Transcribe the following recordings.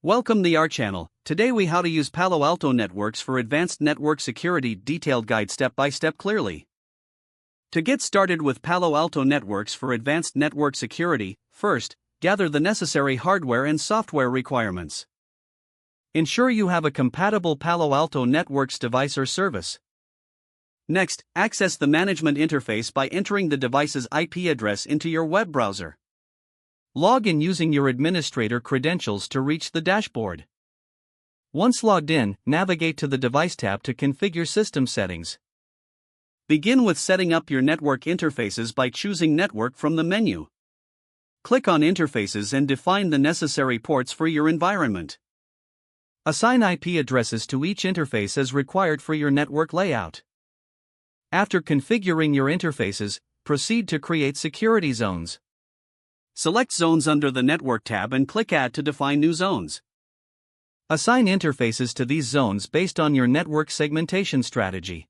Welcome to our channel. Today we how to use Palo Alto networks for advanced network security detailed guide step by step clearly. To get started with Palo Alto networks for advanced network security, first, gather the necessary hardware and software requirements. Ensure you have a compatible Palo Alto networks device or service. Next, access the management interface by entering the device's IP address into your web browser. Log in using your administrator credentials to reach the dashboard. Once logged in, navigate to the Device tab to configure system settings. Begin with setting up your network interfaces by choosing Network from the menu. Click on Interfaces and define the necessary ports for your environment. Assign IP addresses to each interface as required for your network layout. After configuring your interfaces, proceed to create security zones. Select Zones under the Network tab and click Add to define new zones. Assign interfaces to these zones based on your network segmentation strategy.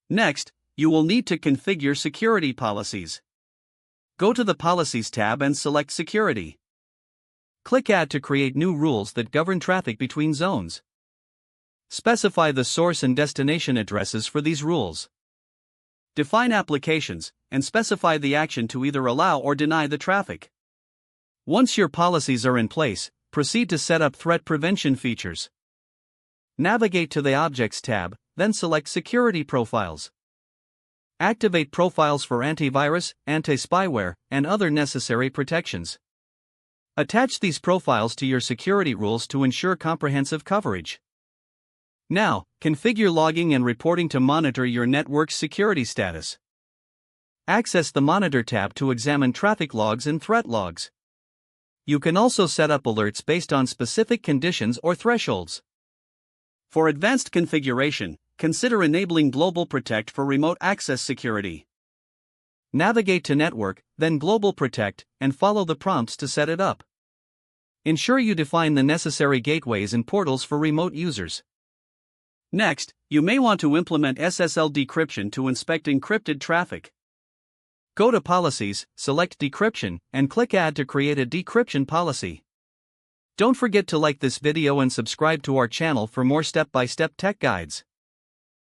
Next, you will need to configure security policies. Go to the Policies tab and select Security. Click Add to create new rules that govern traffic between zones. Specify the source and destination addresses for these rules. Define applications, and specify the action to either allow or deny the traffic. Once your policies are in place, proceed to set up threat prevention features. Navigate to the Objects tab, then select Security Profiles. Activate profiles for antivirus, anti-spyware, and other necessary protections. Attach these profiles to your security rules to ensure comprehensive coverage. Now, configure logging and reporting to monitor your network's security status. Access the Monitor tab to examine traffic logs and threat logs. You can also set up alerts based on specific conditions or thresholds. For advanced configuration, consider enabling Global Protect for remote access security. Navigate to Network, then Global Protect, and follow the prompts to set it up. Ensure you define the necessary gateways and portals for remote users. Next, you may want to implement SSL decryption to inspect encrypted traffic. Go to Policies, select Decryption, and click Add to create a decryption policy. Don't forget to like this video and subscribe to our channel for more step-by-step tech guides.